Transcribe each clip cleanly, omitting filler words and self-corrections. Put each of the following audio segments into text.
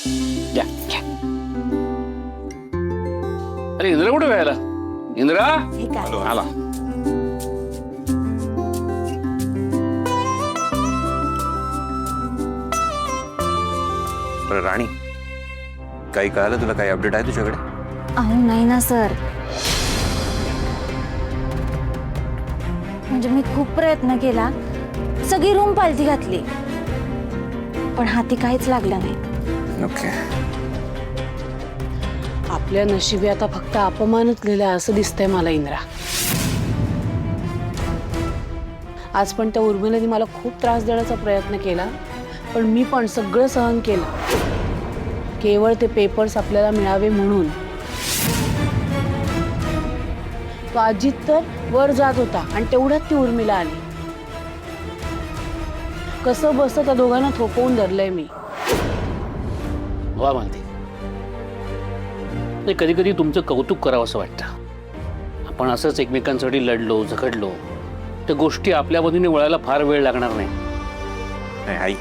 घ्या घ्या. अरे इंदिरा कुठे व्हायला? इंदिरा आला. बरं राणी, काही कळालं तुला? काही अपडेट आहे तुझ्याकडे? अहो नाही ना सर, म्हणजे मी खूप प्रयत्न केला, सगळी रूम पालथी घातली, पण हाती काहीच लागलं नाही. ओके. आपल्या नशिबी आता फक्त अपमानच लिहिला असं दिसतंय मला इंद्रा. आज पण त्या उर्मिलाने मला खूप त्रास देण्याचा प्रयत्न केला, पण मी पण सगळं सहन केलं, केवळ ते पेपर्स आपल्याला मिळावे म्हणून. तो अजित तर वर जात होता आणि तेवढ्यात ती उर्मिला आली. कसं बसतं त्या दोघांना थोपवून धरलंय मी. वा मानते, कधी कधी तुमचं कौतुक करावं असं वाटतं. आपण असंच एकमेकांसाठी लढलो झगडलो त्या गोष्टी आपल्या मधून वळायला फार वेळ लागणार नाही. नाही आई,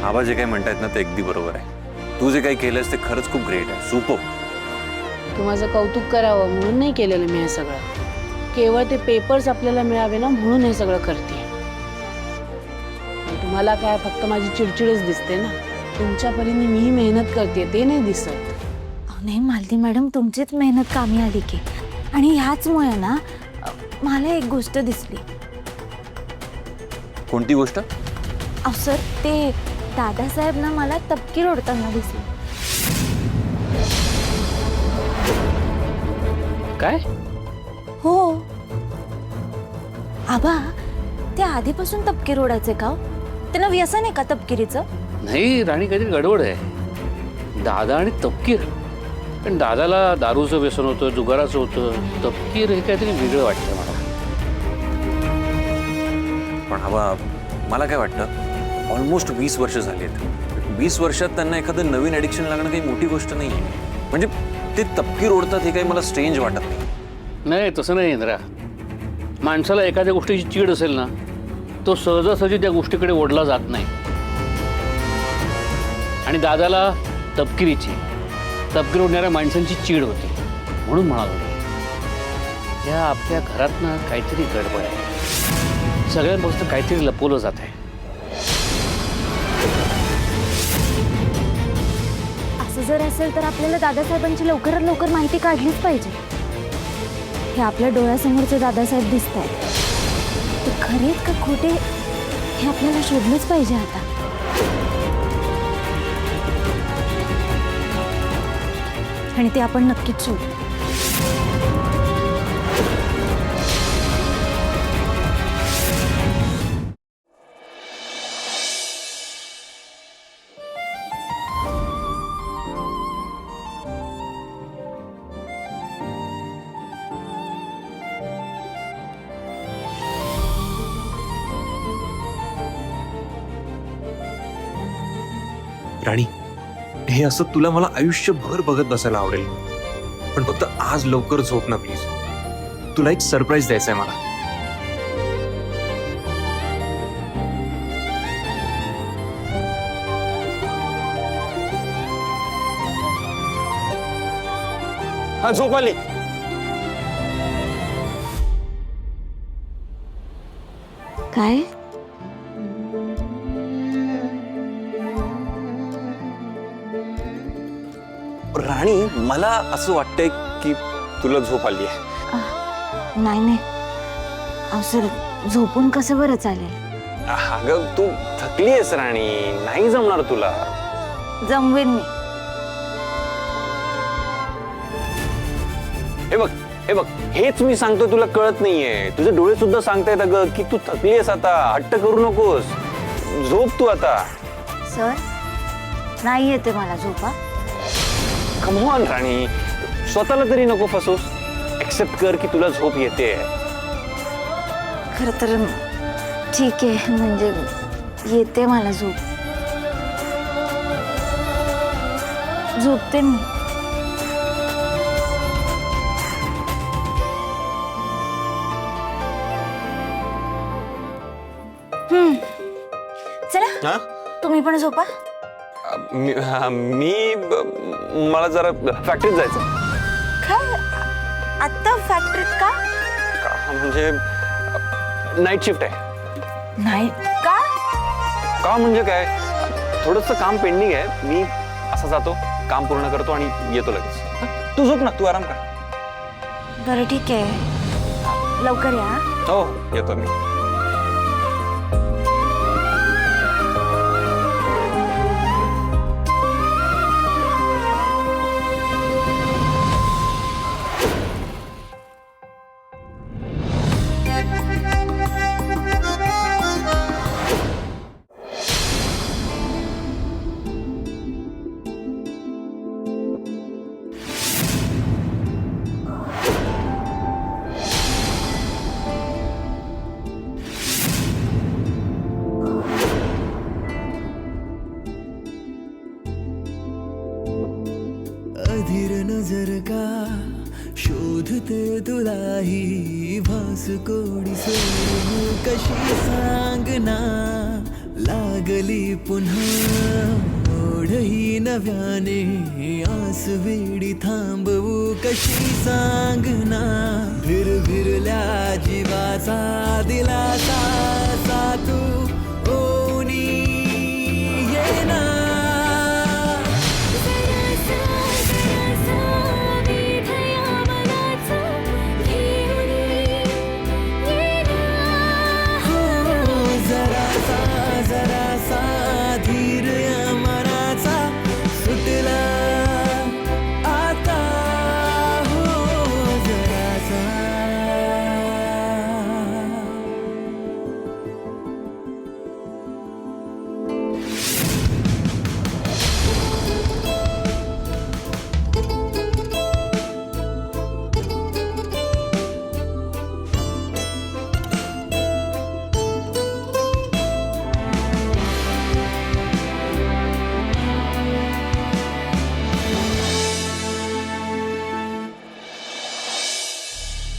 आबा जे काही म्हणतायत ना ते अगदी बरोबर आहे. तू जे काही केलंस ते खरंच खूप ग्रेट आहे, सुपर. तू माझं कौतुक करावं म्हणून नाही केलेलं मी हे सगळं, केवळ ते पेपर्स आपल्याला मिळावे ना म्हणून हे सगळं करते. तुम्हाला काय फक्त माझी चिडचिडच दिसते ना, तुमच्या परीने मी मेहनत करते ते नाही दिसत. नाही मालती मॅडम, तुमचीच मेहनत कामी आली की. आणि ह्याचमुळे ना मला एक गोष्ट दिसली. कोणती गोष्ट? अहो सर, ते दादासाहेब ना मला तपकीर ओढताना दिसले. काय? हो आबा, ते आधीपासून तपकीर ओढायचे का? त्यांना व्यसन आहे का तपकिरीचं? नाही राणी, काहीतरी गडबड आहे. दादा आणि तपकीर. पण दादाला दारूचं व्यसन होतं, जुगाराचं होतं. तपकीर हे काहीतरी वेगळं वाटतं मला. पण आबा, मला काय वाटतं, ऑलमोस्ट 20 वर्ष झाली आहेत. 20 वर्षात त्यांना एखादं नवीन ॲडिक्शन लागणं काही मोठी गोष्ट नाही आहे. म्हणजे ते तपकीर ओढतात हे काही मला स्ट्रेंज वाटत नाही. नाही तसं नाही इंद्रा. माणसाला एखाद्या गोष्टीची चीड असेल ना, तो सहजासहजी त्या गोष्टीकडे ओढला जात नाही. आणि दादाला तपकिरीची, तपकीर ओढणाऱ्या माणसांची चीड होती म्हणून म्हणालो मी. या आपल्या घरात ना काहीतरी गडबड आहे. सगळ्यांपासून काहीतरी लपवलं जात आहे. असं जर असेल तर आपल्याला दादासाहेबांची लवकरात लवकर माहिती काढलीच पाहिजे. हे आपल्या डोळ्यासमोरचे दादासाहेब दिसत आहेत, ते खरे आहेत का खोटे हे आपल्याला शोधलंच पाहिजे आता. आणि ते आपण नक्कीच शोधू. राणी, हे असं तुला मला आयुष्यभर बघत बसायला आवडेल. पण फक्त आज लवकर झोप ना प्लीज. तुला एक सरप्राईज द्यायचंय मला. हा झोप आली. काय? राणी, मला असं वाटतंय की तुला झोप आली आहे. नाही नाही, अहो सर, झोपून कसं बरं चालेल? अगं तू थकली आहेस राणी, नाही जमणार तुला. जमवेन मी. हे बघ, हे बघ, हेच मी सांगतो, तुला कळत नाहीये. तुझे डोळे सुद्धा सांगतायत अगं की तू थकली आहेस. आता हट्ट करू नकोस, झोप तू आता. सर, नाही येते मला झोपा. कम ऑन राणी, स्वतःला तरी नको फसवूस. एक्सेप्ट कर की तुला झोप येते. खरं तर ठीक आहे, म्हणजे येते मला झोप. झोपते मी. चला, तुम्ही पण झोपा. मला जरा फॅक्टरीत जायचं. काय आत्ता फॅक्टरीत का? म्हणजे नाईट शिफ्ट आहे. नाही का? का म्हणजे काय, थोडंसं काम पेंडिंग आहे. मी असा जातो, काम पूर्ण करतो आणि येतो लगेच. तू झोप ना, तू आराम कर. बरं ठीक आहे, लवकर या. हो येतो मी. अधीर नजर का शोधते तुलाही भास कोडी सोडून कशी सांगना लागली पुन्हा ओढही नव्याने आस वेडी थांबवू कशी सांगना भिरभिरल्या जीवाचा दिलासा सा तू ओनी येना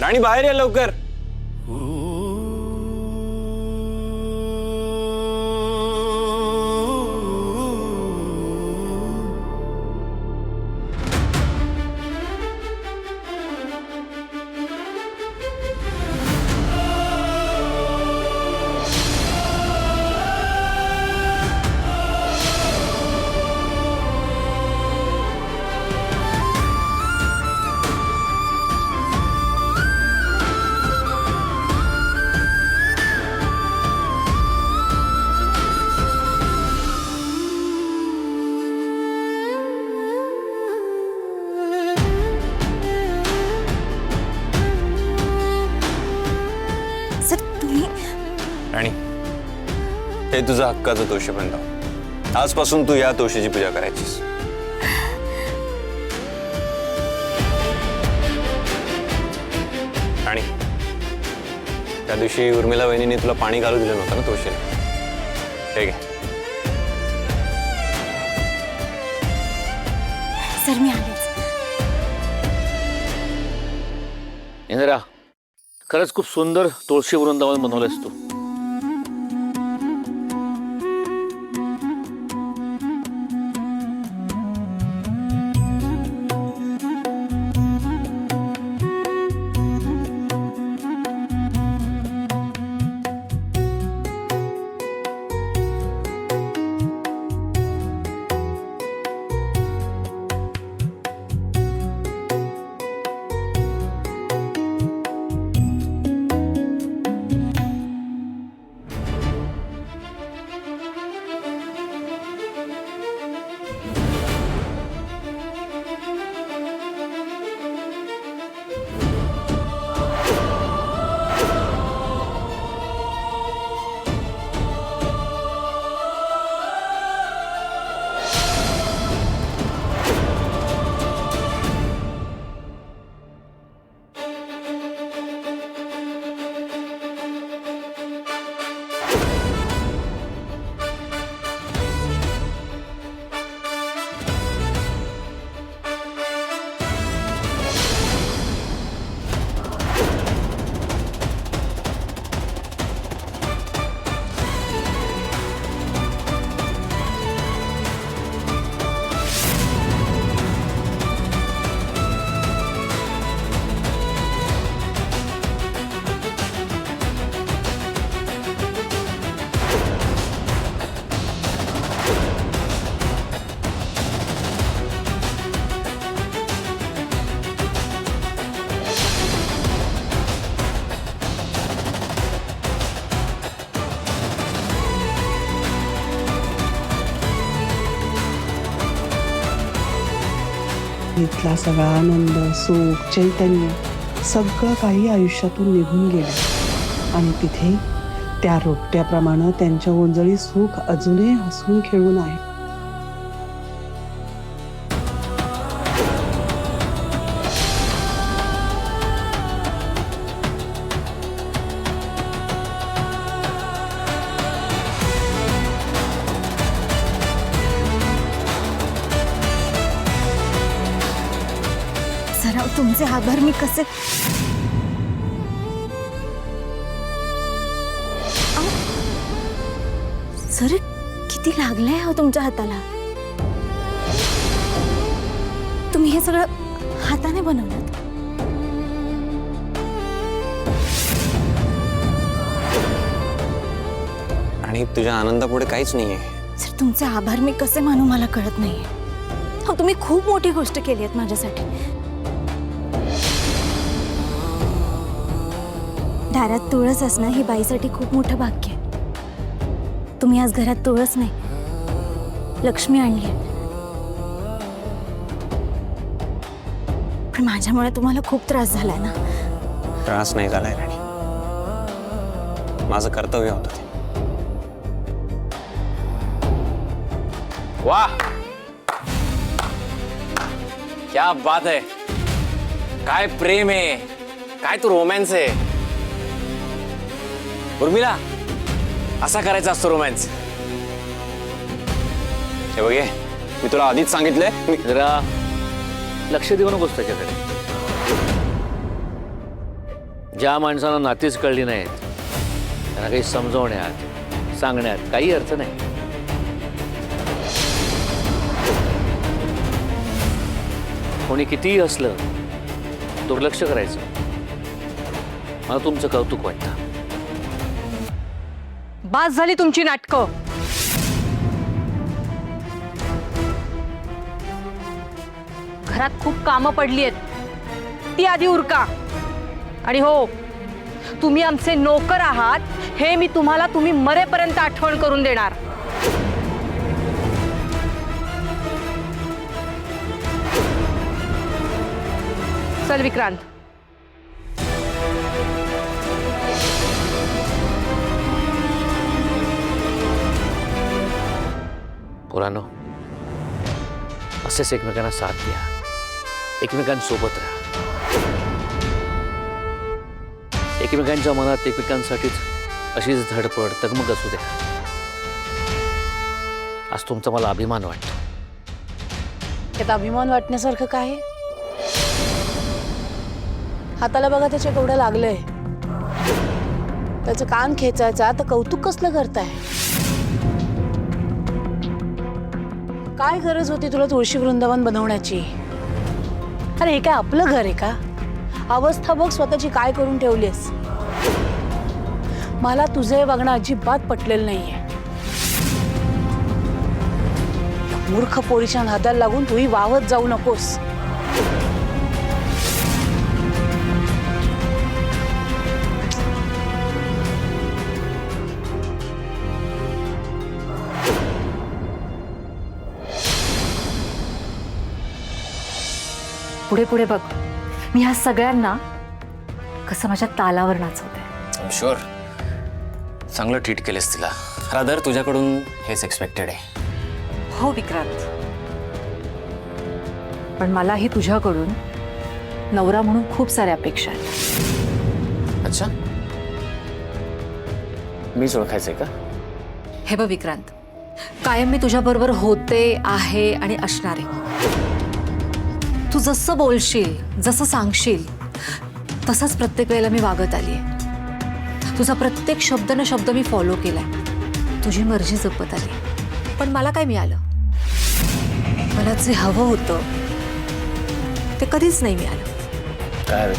राणी बाहेर या लवकर. सर तुम्ही राणी, हे तुझा हक्काचं तोषबंद. आजपासून तू या तोषीची पूजा करायचीस. राणी, त्या दिवशी उर्मिला वहिनीने तुला पाणी घालू दिलं नव्हतं ना तोषीला. ठीक आहे. सर मी आलेच. इंदिरा, खरंच खूप सुंदर तुळशी वृंदावन बनवलंयस तू. इथला सगळा आनंद, सुख, चैतन्य सगळं काही आयुष्यातून निघून गेलं आणि तिथे त्या रोपट्याप्रमाणे त्यांच्या ओंजळी सुख अजूनही हसून खेळून आहे. सराव तुमचे आभार मी कसे अहो, सर किती लागलंय हो तुमच्या हाताला. तुम्ही हे सगळं हाताने बनवलं. आणि तुझ्या आनंदापुढे काहीच नाहीये. सर तुमचे आभार मी कसे मानू मला कळत नाहीये. हो तुम्ही खूप मोठी गोष्ट केली आहे माझ्यासाठी. दारात तुळस असणं ही बाईसाठी खूप मोठं भाग्य आहे. तुम्ही आज घरात तुळस नाही लक्ष्मी आणली आहे. पण माझ्यामुळे तुम्हाला खूप त्रास झालाय ना. त्रास नाही झालाय राणी, माझं कर्तव्य होतं ते. वाह, क्या बात है. काय प्रेम आहे, काय तो रोमॅन्स आहे. उर्मिला, असा करायचा असतो रोमॅन्स. हे बघे, मी तुला आधीच सांगितलंय. जरा लक्ष देऊ नकोस त्याच्याकडे. ज्या माणसांना नातीच कळली नाहीत त्यांना काही समजवण्यात सांगण्यात काही अर्थ नाही. कोणी कितीही असलं दुर्लक्ष करायचं. मला तुमचं कौतुक वाटतं. बास झाली तुमची नाटकं. घरात खूप कामं पडली आहेत, ती आधी उरका. आणि हो, तुम्ही आमचे नोकर आहात हे मी तुम्हाला तुम्ही मरेपर्यंत आठवण करून देणार. चल विक्रांत. पोरांनो, असेच एकमेकांना साथ द्या, एकमेकांसोबत राहा. एकमेकांच्या मनात एकमेकांसाठीच अशीच धडपड तगमग असू द्या. आज तुमचा मला अभिमान वाटतो. त्यात अभिमान वाटण्यासारखं काय आहे? हाताला बघा त्याच्या केवढं लागलंय. त्याचं कान खेचायचा तर कौतुक कसलं करताय? काय गरज होती तुला तुळशी वृंदावन बनवण्याची? अरे हे काय आपलं घर आहे का? अवस्था बघ स्वतःची काय करून ठेवलीस. मला तुझं हे वागणं अजिबात पटलेलं नाहीये. मूर्ख पोरीच्या नादाला लागून तूही वाहत जाऊ नकोस. पुढे पुढे बघ, मी ह्या सगळ्यांना कसं माझ्या तालावर नाचवते. आय एम शुअर चांगलं ट्रीट केलेस तिला. रादर तुझ्याकडून हेच एक्सपेक्टेड आहे. हो विक्रांत, पण मलाही तुझ्याकडून नवरा म्हणून खूप साऱ्या अपेक्षा आहेत. अच्छा, मीच ओळखायचंय का? हे बघ विक्रांत, कायम मी तुझ्याबरोबर होते, आहे आणि असणार आहे. तू जसं बोलशील, जसं सांगशील तसंच प्रत्येक वेळेला मी वागत आली आहे. तुझा प्रत्येक शब्द न शब्द मी फॉलो केलाय. तुझी मर्जी जपत आली. पण मला काय मिळालं? मला जे हवं होतं ते कधीच नाही मिळालं. काय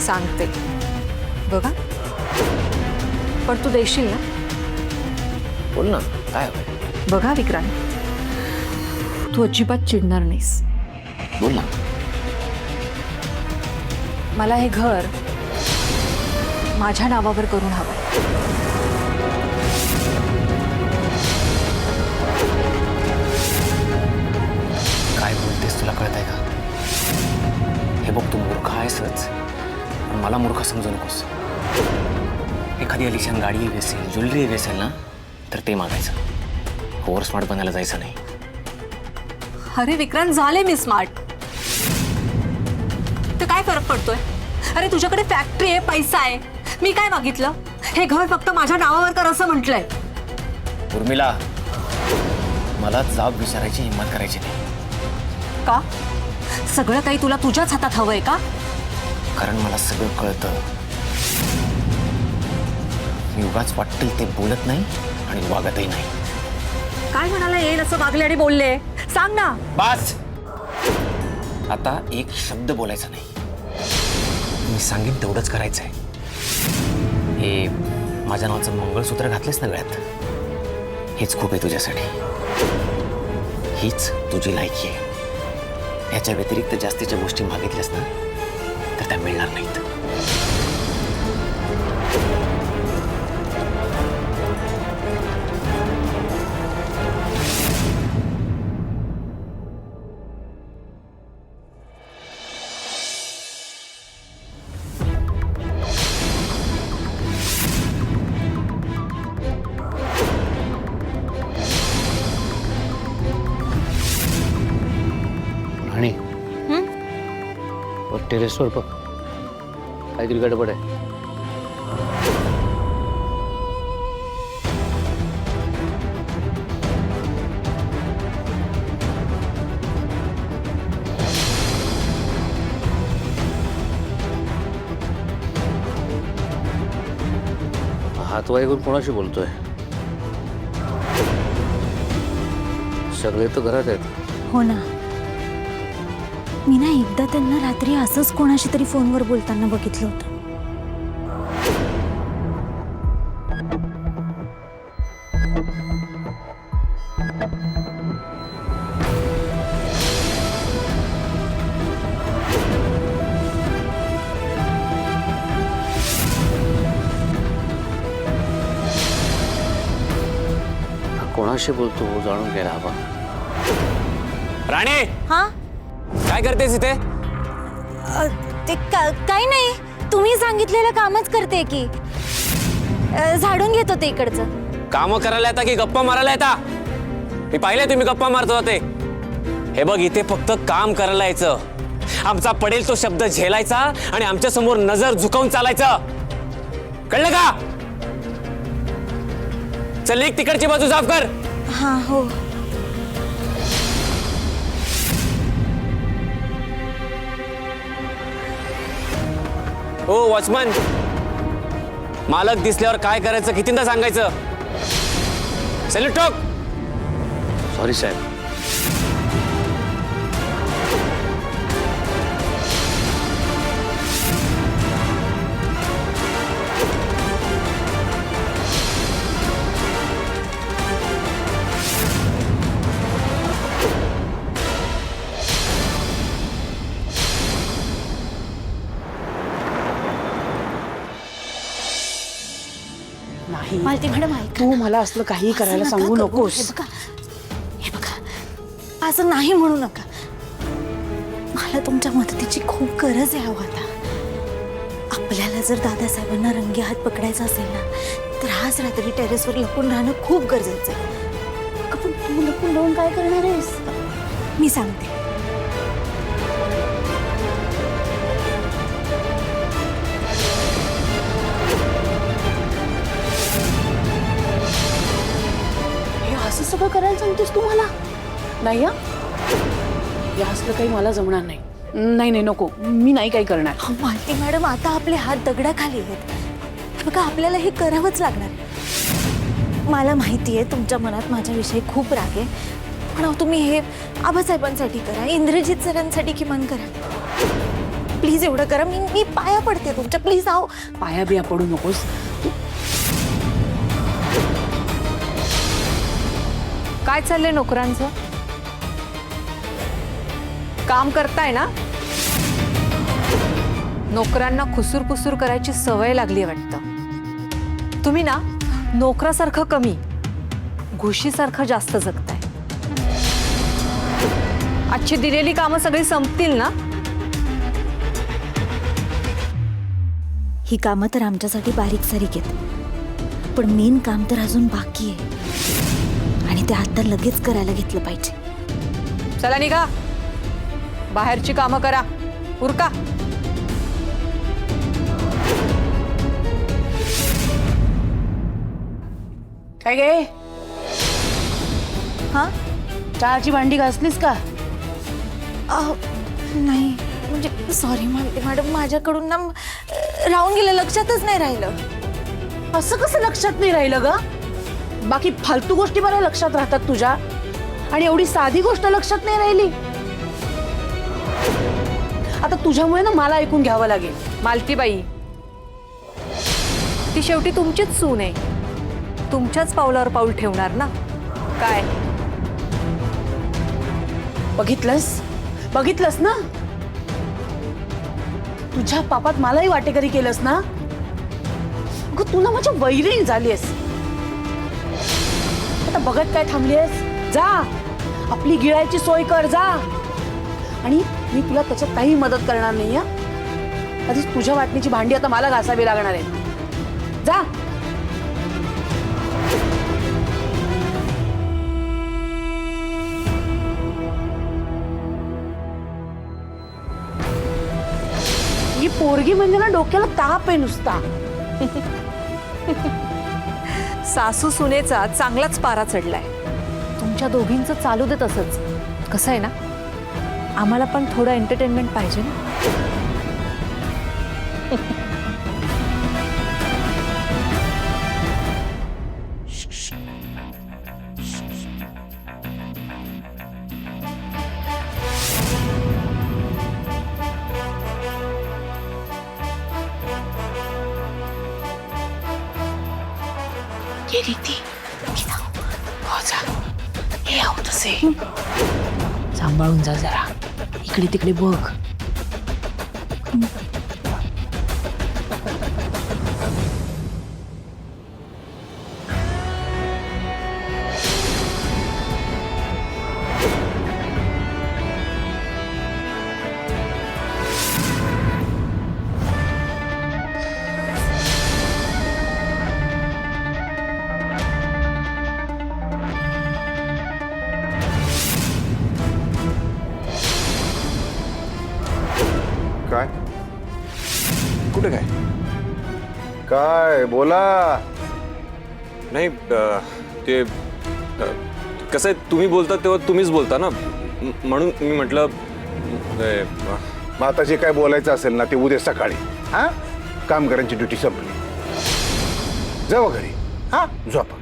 सांगते बघा, पण तू देशील ना? बोल ना, काय हवंय? बघा विक्रांत, तू अजिबात चिडणार नाहीस. बोल ना. मला हे घर माझ्या नावावर करून हवं. काय बोलतेस तुला कळत आहे मला मूर्ख समजू नकोस. एखादी अलिशान गाडी वेसेल, ज्वेलरी वेसेल ना, तर ते मागायचं. ओव्हर स्मार्ट बनायला जायचं नाही. अरे विक्रांत, झाले मी स्मार्ट. तर काय फरक पडतोय? अरे तुझ्याकडे फॅक्टरी आहे, पैसा आहे. मी काय मागितलं? हे घर फक्त माझ्या नावावर कर असं म्हटलंय. उर्मिला, मला जाब विचारायची हिंमत करायची नाही. का? सगळं काही तुला तुझ्याच हातात हवंय का? कारण मला सगळं कळतं. मी उगाच वाटेल ते बोलत नाही आणि वागतही नाही. काय म्हणाला येईल असं वागले आणि बोलले? सांग ना. बस, आता एक शब्द बोलायचा नाही. मी सांगेन तेवढंच करायचंय. हे माझ्या नावाचं मंगळसूत्र घातलंस ना गळ्यात, हेच खूप आहे तुझ्यासाठी. हीच तुझी लायकी आहे. याच्या व्यतिरिक्त जास्तीच्या गोष्टी मागितल्यास ना, तर त्या मिळणार नाहीत. राणी, टेरेसवर बघ, काहीतरी गडबड आहे. हात वाईकून कोणाशी बोलतोय? सगळे तर घरात आहेत. हो ना, मी ना एकदा त्यांना रात्री असंच कोणाशी तरी फोनवर बोलताना बघितलं होतं. कोणाशी बोलतो जाणून घ्यायला हवा. राणे, हा, काय करतेस इथे? ते काही नाही, तुम्ही सांगितलेलं कामच करते की. झाडून घेत होते इकडचं. काम करायला येता की गप्पा मारायला येता? मी पाहिले तुम्ही गप्पा मारतो होते. हे बघ, इथे फक्त काम करायला यायचं. आमचा पडेल तो शब्द झेलायचा आणि आमच्या समोर नजर झुकवून चालायचं. कळलं का? चल, एक तिकडची बाजू साफ कर. हा, हो. हो वॉचमन, मालक दिसल्यावर काय करायचं कितींदा सांगायचं? सॅल्यूट ठोक. सॉरी साहेब. नाही, मालती मॅडम, ऐका. तू मला असलं काही करायला असं सांगू नका करू. नकोस. हे बघा, असं नाही म्हणू नका. मला तुमच्या मदतीची खूप गरज आहे. अहो, आता आपल्याला जर दादासाहेबांना रंगे हात पकडायचा असेल ना, तर आज रात्री टेरेसवर लपून राहणं खूप गरजेचं आहे. पण तू लपून राहून काय करणार आहेस? मी सांगते. असं सगळं करायला सांगतेस तू मला? नाही, या असलं काही मला जमणार नाही. नाही नाही, नको, मी नाही काही करणार. मालती मॅडम, आता आपले हात दगडाखाली आहेत. हे बघा, आपल्याला हे करावंच लागणार. मला माहिती आहे तुमच्या मनात माझ्याविषयी खूप राग आहे, पण अहो, तुम्ही हे आबासाहेबांसाठी करा, इंद्रजित सरांसाठी किमान करा. प्लीज एवढं करा. मी पाया पडते तुमच्या. प्लीज. आहो, पाया बिया पडू नकोस. काय चाललंय नोकरांचं? काम करताय ना? नोकरांना खुसूर करायची सवय लागली वाटतं. तुम्ही ना नोकरासारखं कमी, घुशीसारखं जास्त जगताय. आजची दिलेली कामं सगळी संपतील ना? ही कामं तर आमच्यासाठी बारीक सारीक आहेत, पण मेन काम तर अजून बाकी आहे आणि ते आता लगेच करायला घेतलं पाहिजे. चला निघा, बाहेरची कामं करा, उरका. काय गे, हां चहाची भांडी घासलीस का? नाही म्हणजे सॉरी म्हणते मॅडम, माझ्याकडून ना राहून गेलं, लक्षातच नाही राहिलं. असं कसं लक्षात नाही राहिलं ग? बाकी फालतू गोष्टी बऱ्या लक्षात राहतात तुझ्या, आणि एवढी साधी गोष्ट लक्षात नाही राहिली. आता तुझ्यामुळे ना मला ऐकून घ्यावं लागेल. मालतीबाई, ती शेवटी तुमचीच सून आहे, तुमच्याच पावलावर पाऊल ठेवणार ना. काय बघितलंस ना, तुझ्या पापात मलाही वाटेकरी केलंस ना. अगं तू ना माझ्या वैरीण झालीस. आता बघत काय थांबलीस? जा, आपली गिळायची सोय कर, जा. आणि मी तुला त्याच्यात काही मदत करणार नाही. आधीच तुझ्या वाटणीची भांडी आता मला घासावी लागणार आहे. जा. ही पोरगी म्हणजे ना डोक्याला ताप आहे नुसता. सासू सुनेचा चांगलाच पारा चढलाय. तुमच्या दोघींचं चालू दे तसंच. कसं आहे ना, आम्हाला पण थोडं एंटरटेनमेंट पाहिजे ना. ये रीती, हे आहो तसे. सांभाळून जा जरा, इकडे तिकडे बघ. काय कुठे काय काय बोला. नाही ते कसं आहे, तुम्ही बोलता तेव्हा तुम्हीच बोलता ना, म्हणून मी म्हटलं मग आता जे काय बोलायचं असेल ना ते उद्या सकाळी. हा, कामगारांची ड्युटी संपली, जाऊ घरी. हा, झोपा.